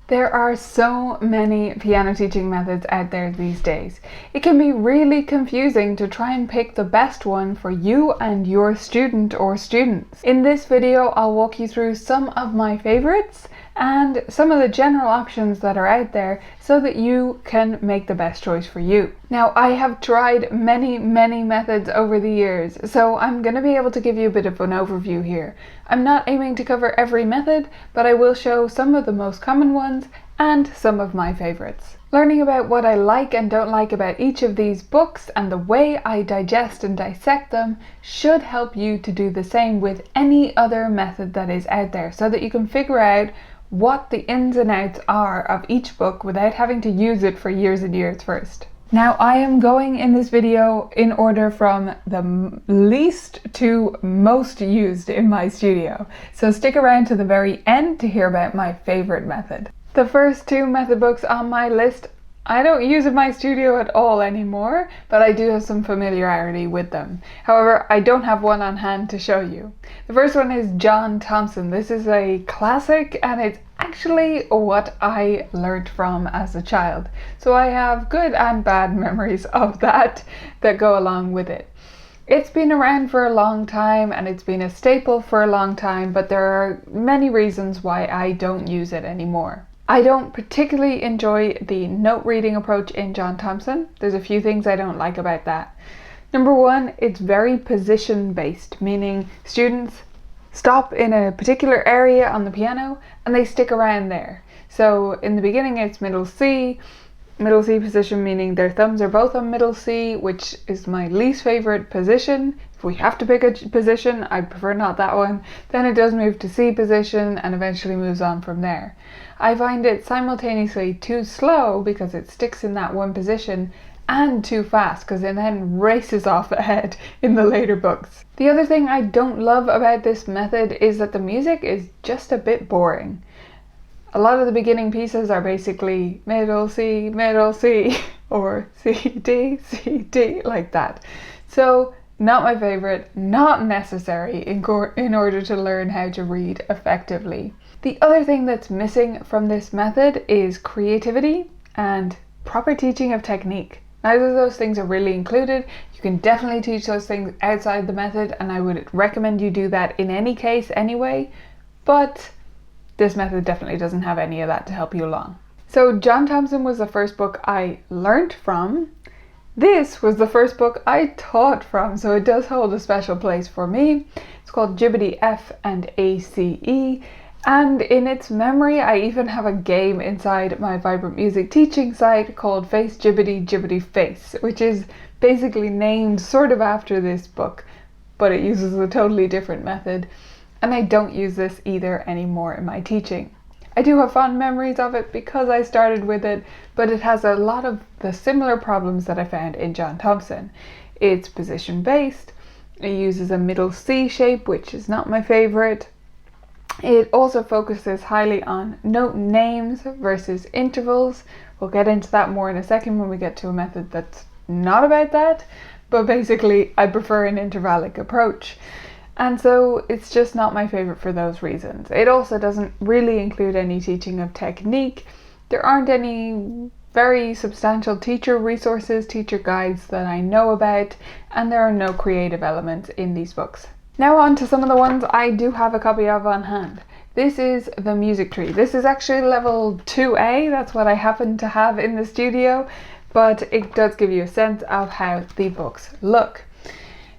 There are so many piano teaching methods out there these days. It can be really confusing to try and pick the best one for you and your student or students. In this video, I'll walk you through some of my favorites and some of the general options that are out there so that you can make the best choice for you. Now, I have tried many methods over the years, so I'm going to be able to give you a bit of an overview here. I'm not aiming to cover every method, but I will show some of the most common ones and some of my favorites. Learning about what I like and don't like about each of these books and the way I digest and dissect them should help you to do the same with any other method that is out there so that you can figure out what the ins and outs are of each book without having to use it for years and years first. Now, I am going in this video in order from the least to most used in my studio, so stick around to the very end to hear about my favorite method. The first two method books on my list I don't use in my studio at all anymore, but I do have some familiarity with them. However, I don't have one on hand to show you. The first one is John Thompson. This is a classic and it's actually what I learned from as a child. So I have good and bad memories of that go along with it. It's been around for a long time and it's been a staple for a long time, but there are many reasons why I don't use it anymore. I don't particularly enjoy the note reading approach in John Thompson. There's a few things I don't like about that. Number one, it's very position based, meaning students stop in a particular area on the piano and they stick around there. So in the beginning it's middle C position, meaning their thumbs are both on middle C, which is my least favorite position. If we have to pick a position, I prefer not that one. Then it does move to C position and eventually moves on from there. I find it simultaneously too slow because it sticks in that one position, and too fast because it then races off ahead in the later books. The other thing I don't love about this method is that the music is just a bit boring. A lot of the beginning pieces are basically middle C, or C, D, like that. So not my favorite, not necessary in order to learn how to read effectively. The other thing that's missing from this method is creativity and proper teaching of technique. Neither of those things are really included. You can definitely teach those things outside the method, and I would recommend you do that in any case anyway, but this method definitely doesn't have any of that to help you along. So John Thompson was the first book I learned from. This was the first book I taught from, so it does hold a special place for me. It's called Gibby F Ace, and in its memory I even have a game inside my Vibrant Music teaching site called Face Jibbity Face, which is basically named sort of after this book, but it uses a totally different method, and I don't use this either anymore in my teaching. I do have fond memories of it because I started with it, but it has a lot of the similar problems that I found in John Thompson. It's position based, it uses a middle C shape, which is not my favorite. It also focuses highly on note names versus intervals. We'll get into that more in a second when we get to a method that's not about that, but basically I prefer an intervallic approach. And so it's just not my favorite for those reasons. It also doesn't really include any teaching of technique. There aren't any very substantial teacher resources, teacher guides that I know about, and there are no creative elements in these books. Now on to some of the ones I do have a copy of on hand. This is the Music Tree. This is actually level 2A, that's what I happen to have in the studio, but it does give you a sense of how the books look.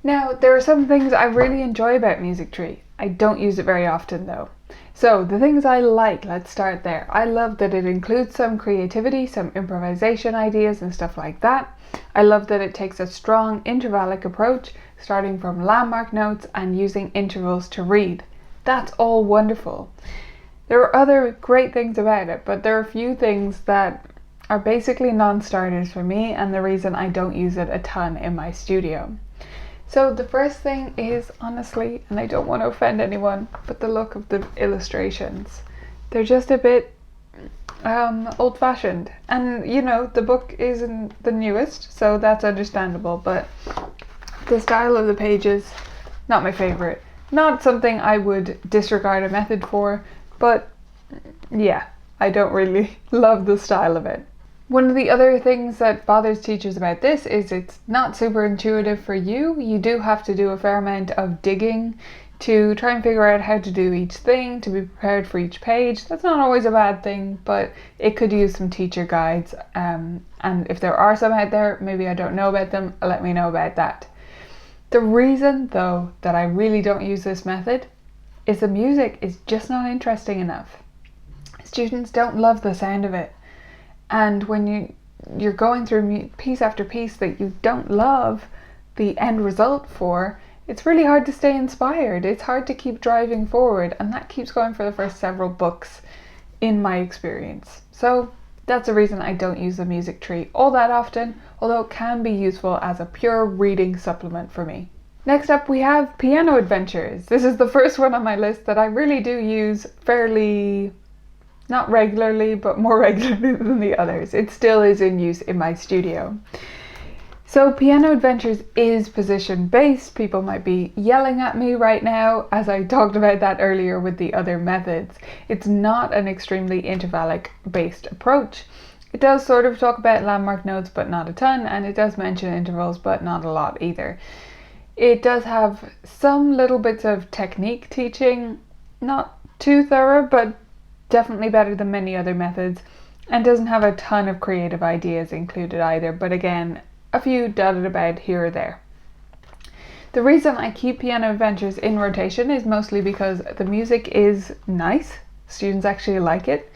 Now, there are some things I really enjoy about Music Tree. I don't use it very often though. So the things I like, let's start there. I love that it includes some creativity, some improvisation ideas and stuff like that. I love that it takes a strong intervallic approach, starting from landmark notes and using intervals to read. That's all wonderful. There are other great things about it, but there are a few things that are basically non-starters for me and the reason I don't use it a ton in my studio. So the first thing is, honestly, and I don't want to offend anyone, but the look of the illustrations. They're just a bit old-fashioned. And, you know, the book isn't the newest, so that's understandable, but the style of the pages, not my favorite. Not something I would disregard a method for, but yeah, I don't really love the style of it. One of the other things that bothers teachers about this is it's not super intuitive for you. You do have to do a fair amount of digging to try and figure out how to do each thing, to be prepared for each page. That's not always a bad thing, but it could use some teacher guides. And if there are some out there, maybe I don't know about them, let me know about that. The reason though that I really don't use this method is the music is just not interesting enough. Students don't love the sound of it. And when you're going through piece after piece that you don't love the end result for, it's really hard to stay inspired. It's hard to keep driving forward, and that keeps going for the first several books in my experience. So that's the reason I don't use the music tree all that often, although it can be useful as a pure reading supplement for me. Next up we have Piano Adventures. This is the first one on my list that I really do use fairly, not regularly, but more regularly than the others. It still is in use in my studio. So Piano Adventures is position based. People might be yelling at me right now as I talked about that earlier with the other methods. It's not an extremely intervallic based approach. It does sort of talk about landmark notes but not a ton, and it does mention intervals but not a lot either. It does have some little bits of technique teaching, not too thorough but definitely better than many other methods, and doesn't have a ton of creative ideas included either, but again, a few dotted about here or there. The reason I keep Piano Adventures in rotation is mostly because the music is nice, students actually like it,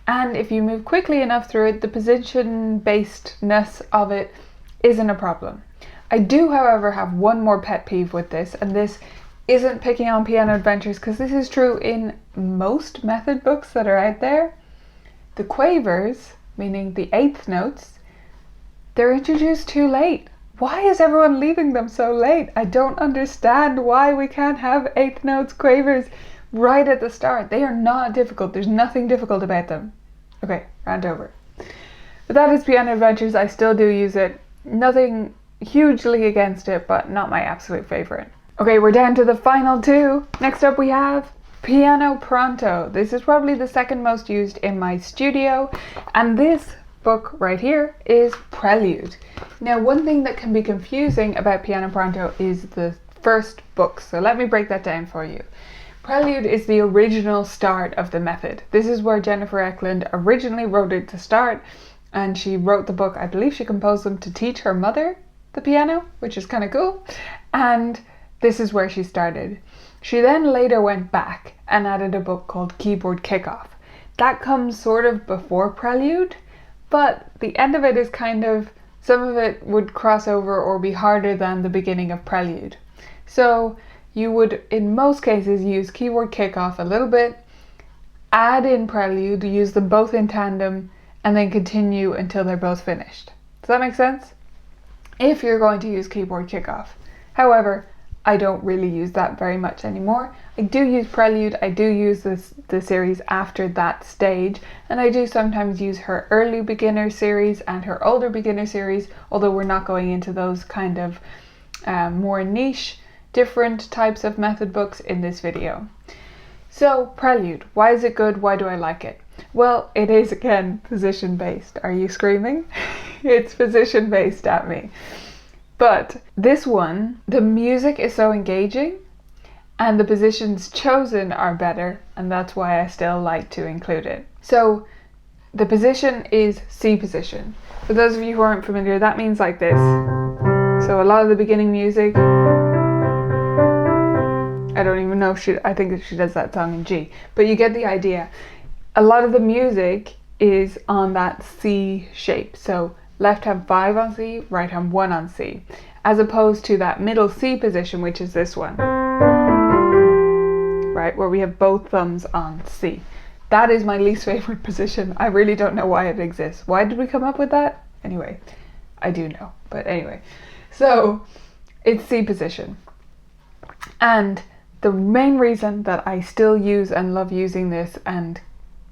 and if you move quickly enough through it, the position-basedness of it isn't a problem. I do, however, have one more pet peeve with this, and this isn't picking on Piano Adventures because this is true in most method books that are out there. The quavers, meaning the eighth notes, they're introduced too late. Why is everyone leaving them so late? I don't understand why we can't have eighth notes, quavers right at the start. They are not difficult. There's nothing difficult about them. Okay, rant over. But that is Piano Adventures. I still do use it. Nothing hugely against it, but not my absolute favorite. Okay, we're down to the final two. Next up we have Piano Pronto. This is probably the second most used in my studio, and this book right here is Prelude. Now, one thing that can be confusing about Piano Pronto is the first book, so let me break that down for you. Prelude is the original start of the method. This is where Jennifer Eklund originally wrote it to start, and she wrote the book, I believe she composed them to teach her mother the piano, which is kind of cool, and this is where she started. She then later went back and added a book called Keyboard Kickoff. That comes sort of before Prelude, but the end of it is kind of, some of it would cross over or be harder than the beginning of Prelude. So you would, in most cases, use Keyboard Kickoff a little bit, add in Prelude, use them both in tandem, and then continue until they're both finished. Does that make sense? If you're going to use Keyboard Kickoff. However, I don't really use that very much anymore. I do use Prelude, I do use the series after that stage, and I do sometimes use her early beginner series and her older beginner series, although we're not going into those kind of more niche, different types of method books in this video. So, Prelude, why is it good? Why do I like it? Well, it is again position based. Are you screaming? It's position based at me. But this one, the music is so engaging and the positions chosen are better, and that's why I still like to include it. So the position is C position. For those of you who aren't familiar, that means like this. So a lot of the beginning music, I don't even know if I think she does that song in G, but you get the idea. A lot of the music is on that C shape. So left hand 5 on C, right hand 1 on C, as opposed to that middle C position, which is this one, right, where we have both thumbs on C. That is my least favorite position. I really don't know why it exists. Why did we come up with that? Anyway, I do know, but anyway. So it's C position. And the main reason that I still use and love using this and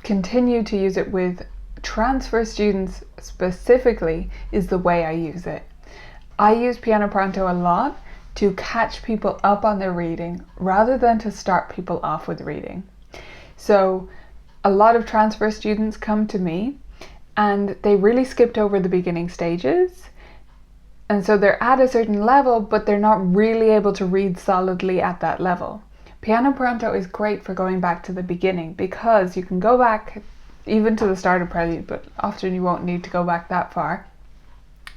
continue to use it with transfer students specifically is the way I use it. I use Piano Pronto a lot to catch people up on their reading rather than to start people off with reading. So A lot of transfer students come to me and they really skipped over the beginning stages. And so they're at a certain level, but they're not really able to read solidly at that level. Piano Pronto is great for going back to the beginning because you can go back even to the start of prelude, but often you won't need to go back that far.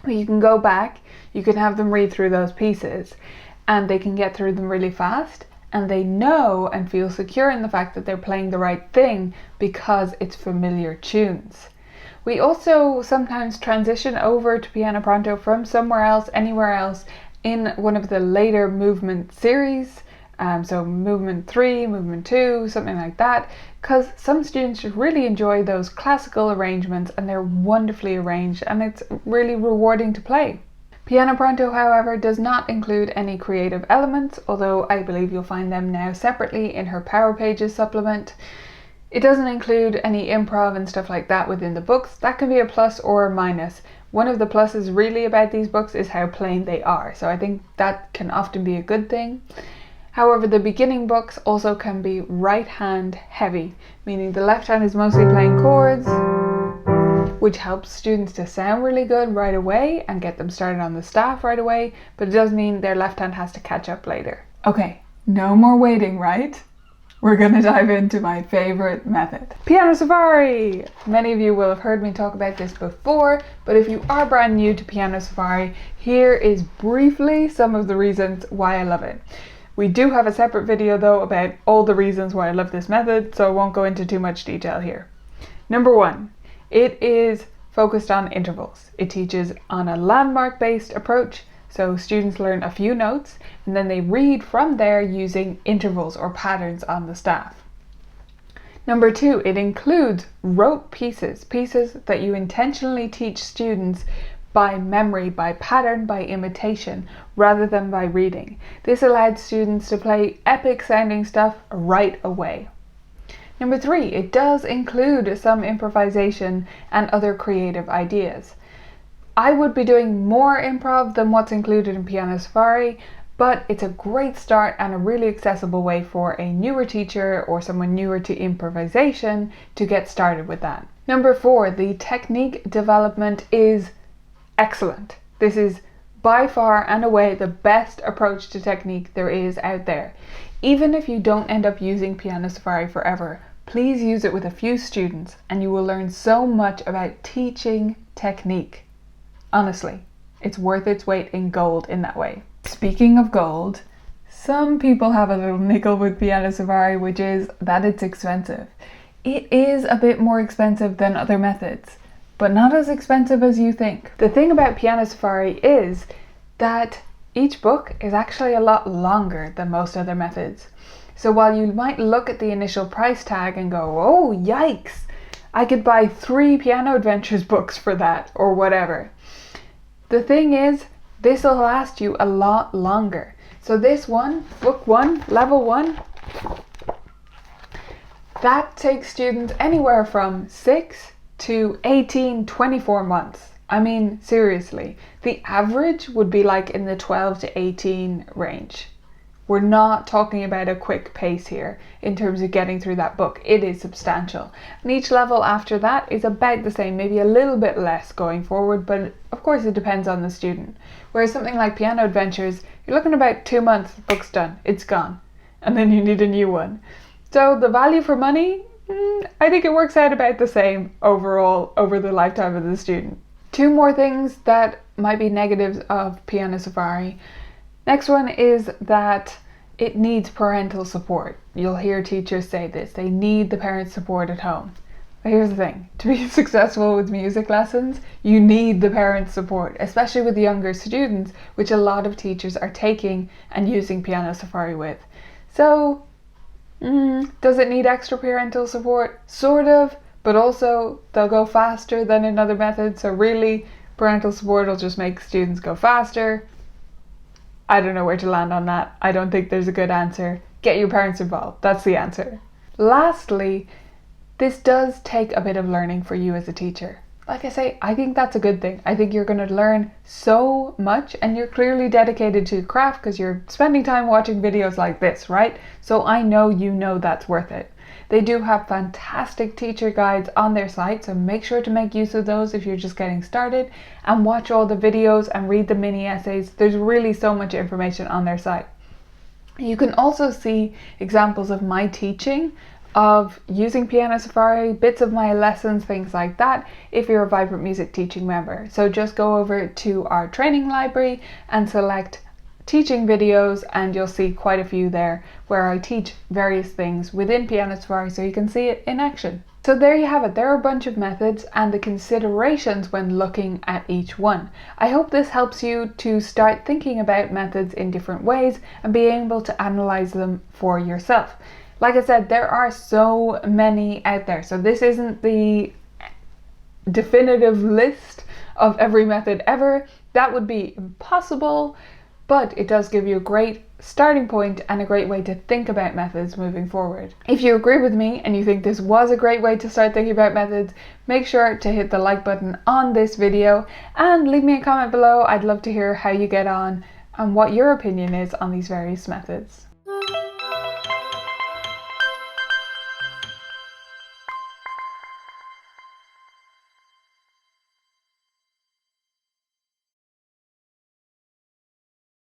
But you can go back, you can have them read through those pieces, and they can get through them really fast, and they know and feel secure in the fact that they're playing the right thing because it's familiar tunes. We also sometimes transition over to Piano Pronto from somewhere else, anywhere else, in one of the later movement series. So movement 3, movement 2, something like that, because some students just really enjoy those classical arrangements and they're wonderfully arranged and it's really rewarding to play. Piano Pronto, however, does not include any creative elements, although I believe you'll find them now separately in her Power Pages supplement. It doesn't include any improv and stuff like that within the books. That can be a plus or a minus. One of the pluses really about these books is how plain they are, so I think that can often be a good thing. However, the beginning books also can be right hand heavy, meaning the left hand is mostly playing chords, which helps students to sound really good right away and get them started on the staff right away, but it does mean their left hand has to catch up later. Okay, no more waiting, right? We're gonna dive into my favorite method, Piano Safari! Many of you will have heard me talk about this before, but if you are brand new to Piano Safari, here is briefly some of the reasons why I love it. We do have a separate video though about all the reasons why I love this method, so I won't go into too much detail here. Number 1, it is focused on intervals. It teaches on a landmark based approach, so students learn a few notes and then they read from there using intervals or patterns on the staff. Number 2, it includes rote pieces that you intentionally teach students by memory, by pattern, by imitation, rather than by reading. This allowed students to play epic sounding stuff right away. Number 3, it does include some improvisation and other creative ideas. I would be doing more improv than what's included in Piano Safari, but it's a great start and a really accessible way for a newer teacher or someone newer to improvisation to get started with that. Number 4, the technique development is excellent. This is by far and away the best approach to technique there is out there. Even if you don't end up using Piano Safari forever, please use it with a few students and you will learn so much about teaching technique. Honestly, it's worth its weight in gold in that way. Speaking of gold, some people have a little nickel with Piano Safari, which is that it's expensive. It is a bit more expensive than other methods, but not as expensive as you think. The thing about Piano Safari is that each book is actually a lot longer than most other methods. So while you might look at the initial price tag and go, oh yikes, I could buy 3 Piano Adventures books for that, or whatever. The thing is, this will last you a lot longer. So this one, book 1, level 1, that takes students anywhere from 6 to 18, 24 months. I mean, seriously, the average would be like in the 12 to 18 range. We're not talking about a quick pace here in terms of getting through that book. It is substantial. And each level after that is about the same, maybe a little bit less going forward, but of course it depends on the student. Whereas something like Piano Adventures, you're looking about 2 months, the book's done, it's gone. And then you need a new one. So the value for money, I think it works out about the same overall over the lifetime of the student. 2 more things that might be negatives of Piano Safari. Next one is that it needs parental support. You'll hear teachers say this, they need the parents' support at home. But here's the thing, to be successful with music lessons, you need the parents' support, especially with younger students, which a lot of teachers are taking and using Piano Safari with. So, does it need extra parental support? Sort of, but also they'll go faster than in other methods, so really parental support will just make students go faster. I don't know where to land on that. I don't think there's a good answer. Get your parents involved. That's the answer. Lastly, this does take a bit of learning for you as a teacher. Like I say, I think that's a good thing. I think you're going to learn so much and you're clearly dedicated to your craft because you're spending time watching videos like this, right? So I know you know that's worth it. They do have fantastic teacher guides on their site, so make sure to make use of those if you're just getting started, and watch all the videos and read the mini essays. There's really so much information on their site. You can also see examples of my teaching, of using Piano Safari, bits of my lessons, things like that, if you're a Vibrant Music teaching member. So just go over to our training library and select teaching videos, and you'll see quite a few there where I teach various things within Piano Safari, so you can see it in action. So there you have it. There are a bunch of methods and the considerations when looking at each one. I hope this helps you to start thinking about methods in different ways and being able to analyze them for yourself. Like I said, there are so many out there, so this isn't the definitive list of every method ever. That would be impossible, but it does give you a great starting point and a great way to think about methods moving forward. If you agree with me and you think this was a great way to start thinking about methods, make sure to hit the like button on this video and leave me a comment below. I'd love to hear how you get on and what your opinion is on these various methods.